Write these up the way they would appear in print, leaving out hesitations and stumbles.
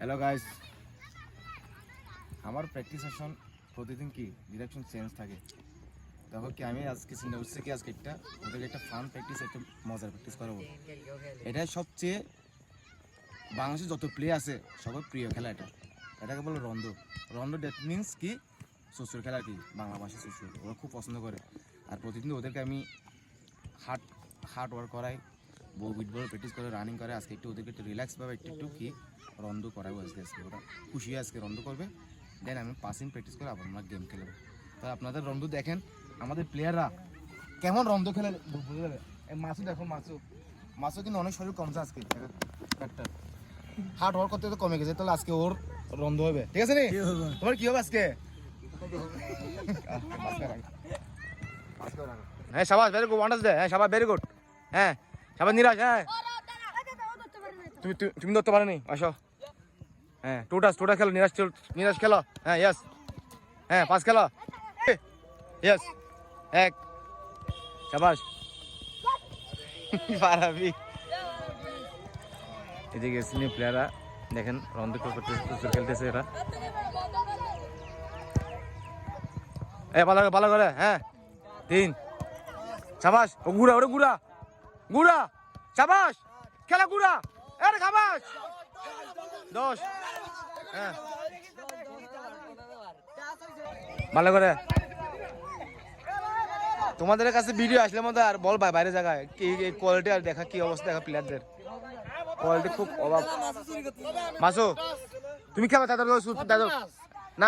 Hello guys, আমার practice session প্রতিদিন কি ডিরেকশন চেঞ্জ থাকে। তখন কি আমি আজকে চিন্তা করছি কি আজকে ওদেরকে একটা ফান প্র্যাকটিস, একটা মজার প্র্যাকটিস করাবো। এটাই সবচেয়ে বাংলাদেশের যত প্লে আছে সবার প্রিয় খেলা এটাকে বলে রন্দ। রন্দ দ্যাট মিনস কি শ্বশুর খেলা, কি বাংলা ভাষায় শ্বশুর, ওরা খুব পছন্দ করে। আর প্রতিদিন ওদেরকে আমি হার্ড ওয়ার্ক করাই, উইথবল প্র্যাকটিস করে, রানিং করে। আজকে একটু ওদেরকে একটু রিল্যাক্স পাবে, একটু কি রন্দ করাবো আজকে। ওরা খুশি আজকে রন্দ করবে, দেন আমি পাসিং প্র্যাকটিস করে আবার আমরা গেম খেলবো। তো আপনাদের রন্দ দেখেন, আমাদের প্লেয়াররা কেমন রন্দ খেলে বুঝে যাবে। মাসু দেখো, মাসু কিন্তু অনেক শরীর কমছে আজকে, একটা হার্ড ওয়ার্ক করতে তো কমে গেছে, তাহলে আজকে ওর রন্দ হবে। ঠিক আছে নি? তোমার কি হবে আজকে? হ্যাঁ শাবাশ, ভেরি গুড, ওয়ান্ডার্স দে। হ্যাঁ শাবাশ, ভেরি গুড। হ্যাঁ শাবাশ নিরাজ। হ্যাঁ তুমি ধরতে পারোনি, আসো। হ্যাঁ টোটাস খেলো, নিরাজ খেলো। হ্যাঁ ইয়েস, হ্যাঁ পাস খেলো, ইয়েস, এক শাবাশ। পারাবি এদিকে সিনিয়র প্লেয়াররা দেখেন রন্দ খেলতেছে এরা। ভালো করে। হ্যাঁ 3 শাবাশ। ও গুড়া, ওরে গুড়া শাবাশ, খেলা গুড়া, আরে শাবাশ 10। হ্যাঁ ভালো করে। তোমাদের কাছে ভিডিও আসলে মতো আর বল ভাই, বাইরে জায়গায় কি কোয়ালিটি আর দেখা, কি অবস্থা দেখা, প্লেয়ারদের কোয়ালিটি খুব অভাব। মাসু তুমি খেলো, তাদের না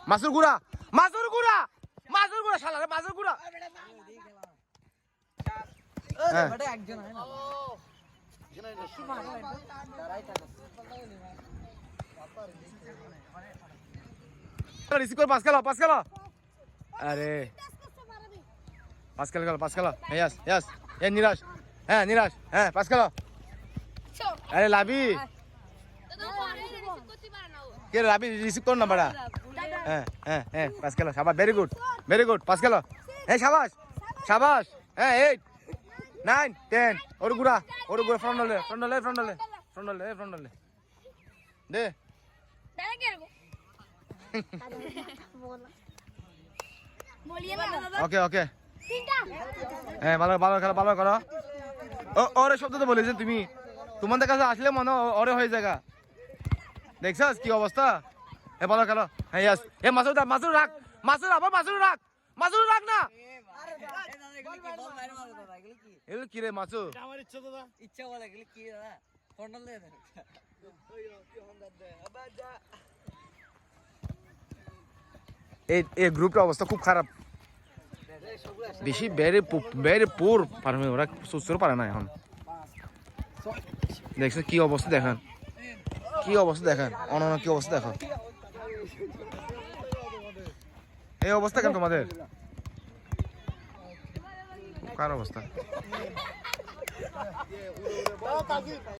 মাসুর গুড়া শালা, মাসুর গুড়া। পাস খেলো। আরে পাস খেলো। নিরাজ। হ্যাঁ নিরাজ, হ্যাঁ পাস খেলো। আরে লাভি কে, লাভি রিসিভ করো না বাড়া। হ্যাঁ পাস খেলো, শাবাশ, ভেরি গুড পাস খেলো। হ্যাঁ শাবাশ। হ্যাঁ 8 9 10 ওর গুড়া ফ্রন্ট হলে দে। ওকে হ্যাঁ ভালো করো। ওরে শব্দ তো বলেছেন তুমি, তোমাদের কাছে আসলে মনে ওরে হয়ে জায়গা। দেখছাস কি অবস্থা? ভালো খেলো। হ্যাঁ ইয়াস। মাসুর রাখ, মাসুর রাখ না। এগুলো কি রে মাসু? আমার ইচ্ছা বলে এগুলো কি দাদা? ফন্ডল দে দে। এই গ্রুপটার অবস্থা খুব খারাপ, বেশি বেড়ে পুর পারবে, ওরা সুস্থ পারে না এখন। দেখছো কি অবস্থা দেখেন, অনন্য কি অবস্থা দেখো। এই অবস্থা কেন তোমাদের? কার অবস্থা?